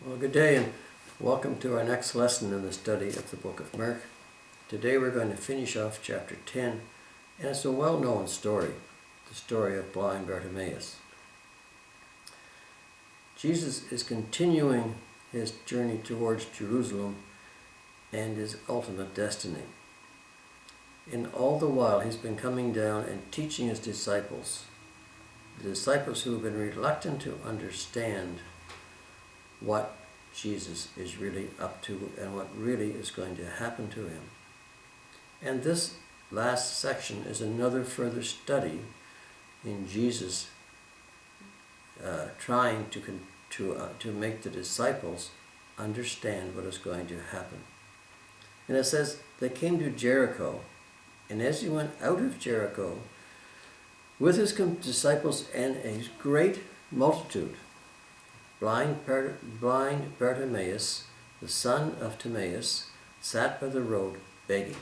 Well, good day and welcome to our next lesson in the study of the book of Mark. Today we're going to finish off chapter 10, and it's a well-known story, the story of blind Bartimaeus. Jesus is continuing his journey towards Jerusalem and his ultimate destiny. And all the while he's been coming down and teaching his disciples, the disciples who have been reluctant to understand what Jesus is really up to and what really is going to happen to him. And this last section is another further study in Jesus trying to make the disciples understand what is going to happen. And it says, they came to Jericho, and as he went out of Jericho with his disciples and a great multitude, blind Bartimaeus, the son of Timaeus, sat by the road begging.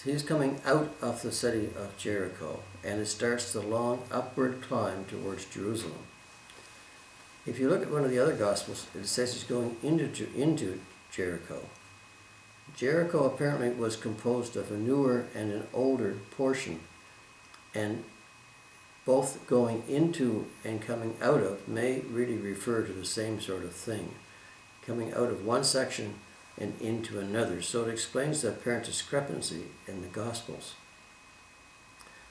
He's coming out of the city of Jericho, and it starts the long upward climb towards Jerusalem. If you look at one of the other Gospels, it says he's going into Jericho. Jericho apparently was composed of a newer and an older portion, and both going into and coming out of may really refer to the same sort of thing. Coming out of one section and into another. So it explains the apparent discrepancy in the Gospels.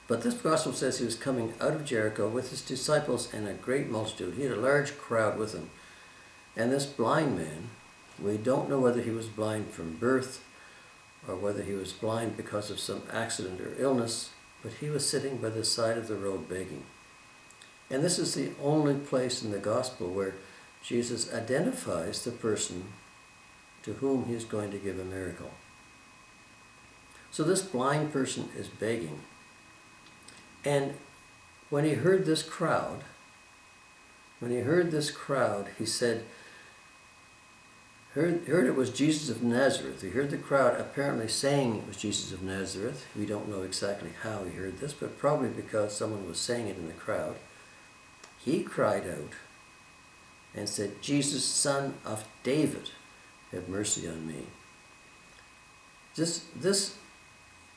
But this Gospel says he was coming out of Jericho with his disciples and a great multitude. He had a large crowd with him. And this blind man, we don't know whether he was blind from birth or whether he was blind because of some accident or illness, but he was sitting by the side of the road begging. And this is the only place in the Gospel where Jesus identifies the person to whom he is going to give a miracle. So this blind person is begging. And when he heard this crowd, he said, heard it was Jesus of Nazareth. He heard the crowd apparently saying it was Jesus of Nazareth. We don't know exactly how he heard this, but probably because someone was saying it in the crowd. He cried out and said, "Jesus, son of David, have mercy on me." This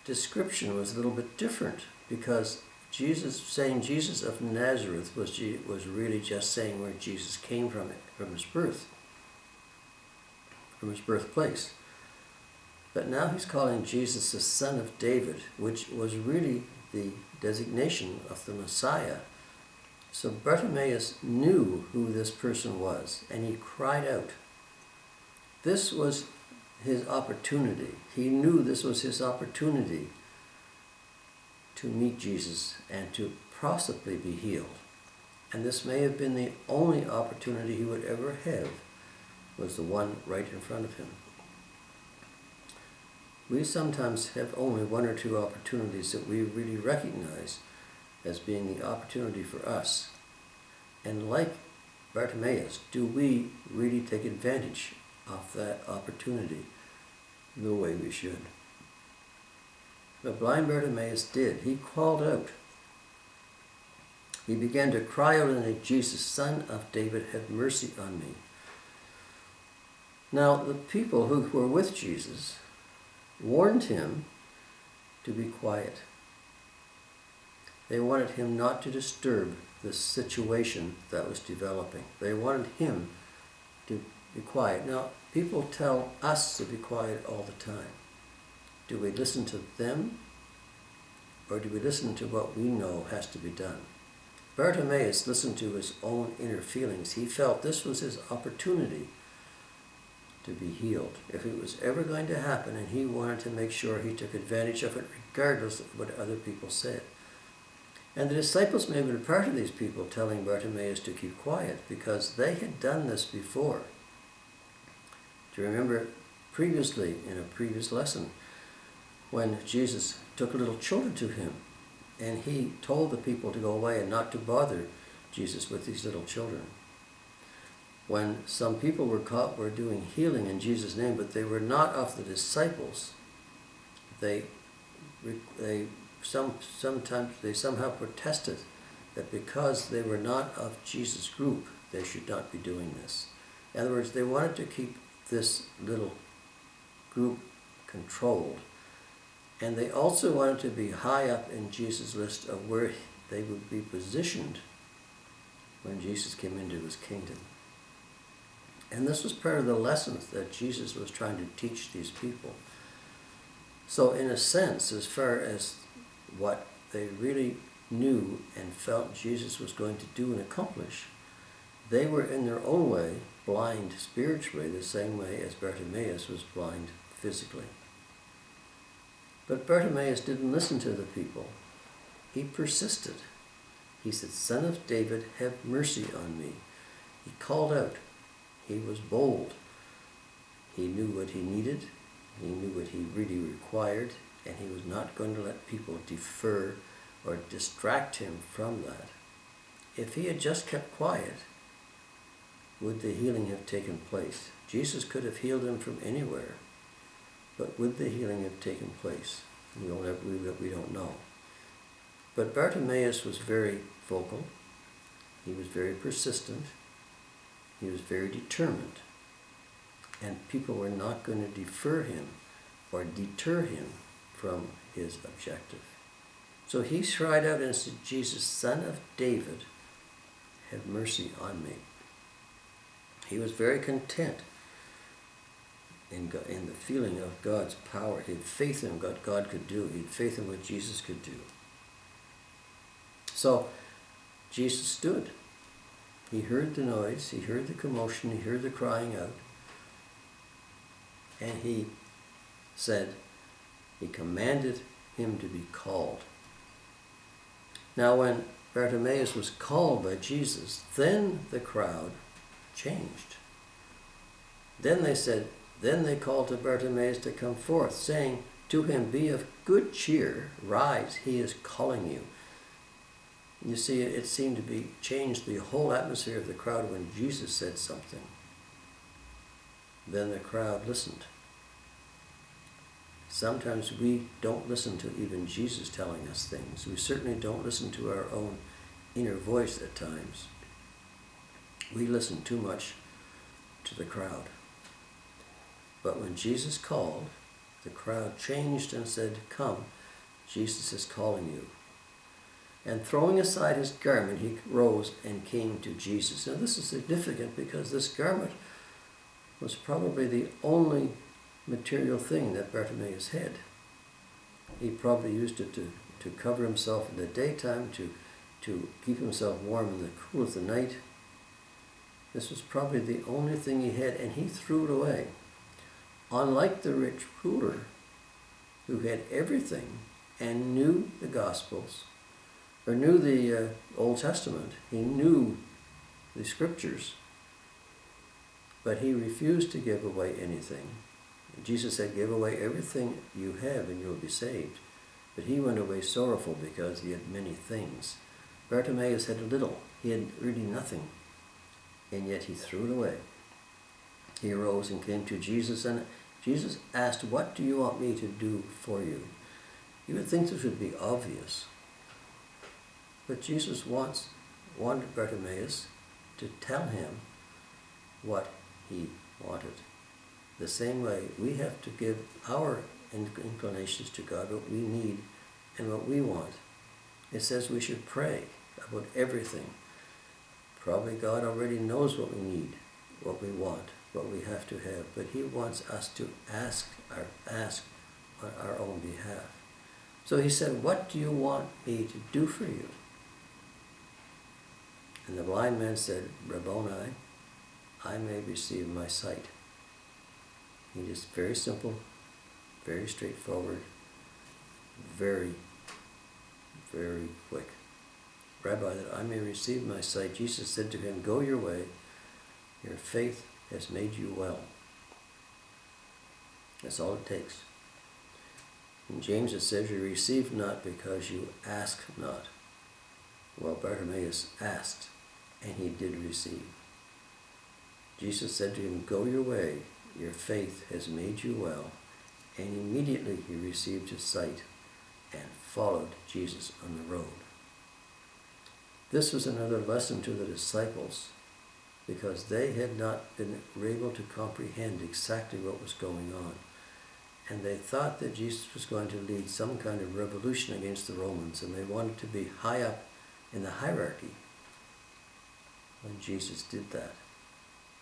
description was a little bit different because saying Jesus of Nazareth was really just saying where Jesus came from his birth. From his birthplace. But now he's calling Jesus the son of David, which was really the designation of the Messiah. So Bartimaeus knew who this person was, and he cried out. This was his opportunity. He knew this was his opportunity to meet Jesus and to possibly be healed. And this may have been the only opportunity he would ever have, was the one right in front of him. We sometimes have only one or two opportunities that we really recognize as being the opportunity for us. And like Bartimaeus, do we really take advantage of that opportunity the way we should? But blind Bartimaeus did. He called out. He began to cry out unto Jesus, "Son of David, have mercy on me." Now, the people who were with Jesus warned him to be quiet. They wanted him not to disturb the situation that was developing. They wanted him to be quiet. Now, people tell us to be quiet all the time. Do we listen to them, or do we listen to what we know has to be done? Bartimaeus listened to his own inner feelings. He felt this was his opportunity to be healed, if it was ever going to happen, and he wanted to make sure he took advantage of it regardless of what other people said. And the disciples may have been part of these people telling Bartimaeus to keep quiet because they had done this before. Do you remember previously, in a previous lesson, when Jesus took little children to him and he told the people to go away and not to bother Jesus with these little children? When some people were caught were doing healing in Jesus' name, but they were not of the disciples, they somehow protested that because they were not of Jesus' group, they should not be doing this. In other words, they wanted to keep this little group controlled. And they also wanted to be high up in Jesus' list of where they would be positioned when Jesus came into his kingdom. And this was part of the lessons that Jesus was trying to teach these people. So in a sense, as far as what they really knew and felt Jesus was going to do and accomplish, they were in their own way blind spiritually, the same way as Bartimaeus was blind physically. But Bartimaeus didn't listen to the people. He persisted. He said, "Son of David, have mercy on me." He called out. He was bold. He knew what he needed. He knew what he really required, and he was not going to let people defer or distract him from that. If he had just kept quiet, would the healing have taken place? Jesus could have healed him from anywhere, but would the healing have taken place? We don't know. But Bartimaeus was very vocal. He was very persistent. He was very determined. And people were not going to defer him or deter him from his objective. So he cried out and said, "Jesus, Son of David, have mercy on me." He was very content in the feeling of God's power. He had faith in what God could do. He had faith in what Jesus could do. So Jesus stood. He heard the noise, he heard the commotion, he heard the crying out. And he said, he commanded him to be called. Now when Bartimaeus was called by Jesus, then the crowd changed. Then they called to Bartimaeus to come forth, saying to him, "Be of good cheer, rise, he is calling you." You see, it seemed to be changed the whole atmosphere of the crowd when Jesus said something. Then the crowd listened. Sometimes we don't listen to even Jesus telling us things. We certainly don't listen to our own inner voice at times. We listen too much to the crowd. But when Jesus called, the crowd changed and said, "Come, Jesus is calling you." And throwing aside his garment, he rose and came to Jesus. Now this is significant because this garment was probably the only material thing that Bartimaeus had. He probably used it to cover himself in the daytime, to keep himself warm in the cool of the night. This was probably the only thing he had, and he threw it away. Unlike the rich ruler, who had everything and knew the Gospels, or knew the Old Testament, he knew the Scriptures, but he refused to give away anything. Jesus said, "Give away everything you have and you'll be saved." But he went away sorrowful because he had many things. Bartimaeus had little. He had really nothing, and yet he threw it away. He arose and came to Jesus, and Jesus asked, "What do you want me to do for you?" You would think this would be obvious. But Jesus wanted Bartimaeus to tell him what he wanted. The same way we have to give our inclinations to God, what we need and what we want. It says we should pray about everything. Probably God already knows what we need, what we want, what we have to have, but he wants us to ask on our own behalf. So he said, "What do you want me to do for you?" And the blind man said, "Rabboni, I may receive my sight." He just very simple, very straightforward, very, very quick. "Rabbi, that I may receive my sight." Jesus said to him, "Go your way, your faith has made you well." That's all it takes. In James it says, "You receive not because you ask not." Well, Bartimaeus asked, and he did receive. Jesus said to him, "Go your way, your faith has made you well." And immediately he received his sight and followed Jesus on the road. This was another lesson to the disciples, because they had not been able to comprehend exactly what was going on. And they thought that Jesus was going to lead some kind of revolution against the Romans, and they wanted to be high up in the hierarchy when Jesus did that.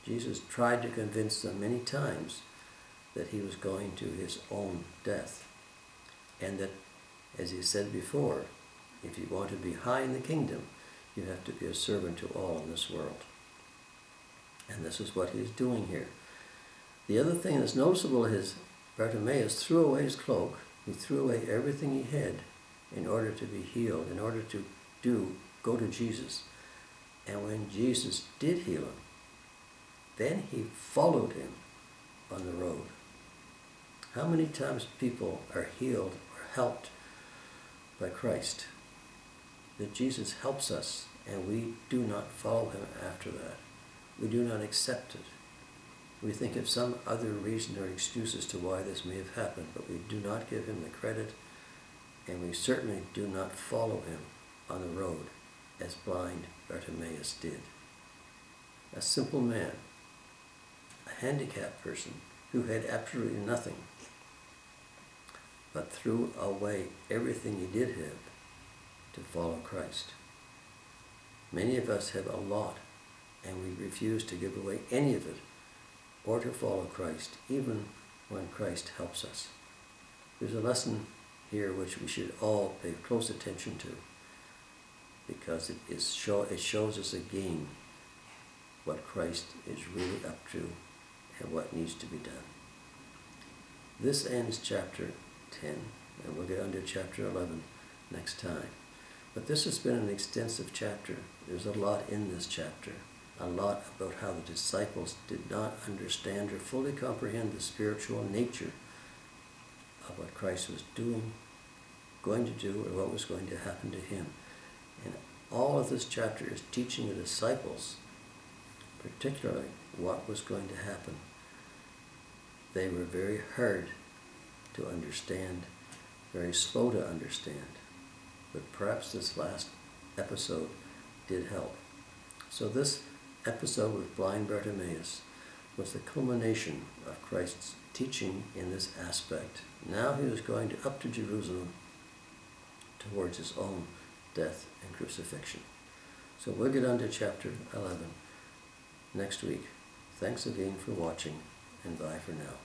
Jesus tried to convince them many times that he was going to his own death, and that, as he said before, if you want to be high in the kingdom, you have to be a servant to all in this world. And this is what he's doing here. The other thing that's noticeable is Bartimaeus threw away his cloak. He threw away everything he had in order to be healed, in order to go to Jesus. And when Jesus did heal him, then he followed him on the road. How many times people are healed or helped by Christ, that Jesus helps us and we do not follow him after that? We do not accept it. We think of some other reason or excuse as to why this may have happened, but we do not give him the credit, and we certainly do not follow him on the road as blind Bartimaeus did. A simple man, a handicapped person who had absolutely nothing, but threw away everything he did have to follow Christ. Many of us have a lot, and we refuse to give away any of it or to follow Christ, even when Christ helps us. There's a lesson here which we should all pay close attention to, because it shows us again what Christ is really up to and what needs to be done. This ends chapter 10, and we'll get on to chapter 11 next time. But this has been an extensive chapter. There's a lot in this chapter. A lot about how the disciples did not understand or fully comprehend the spiritual nature of what Christ was doing, going to do, or what was going to happen to him. And all of this chapter is teaching the disciples, particularly, what was going to happen. They were very hard to understand, very slow to understand, but perhaps this last episode did help. So this episode with blind Bartimaeus was the culmination of Christ's teaching in this aspect. Now he was going up to Jerusalem towards his own death and crucifixion. So we'll get on to chapter 11 next week. Thanks again for watching, and bye for now.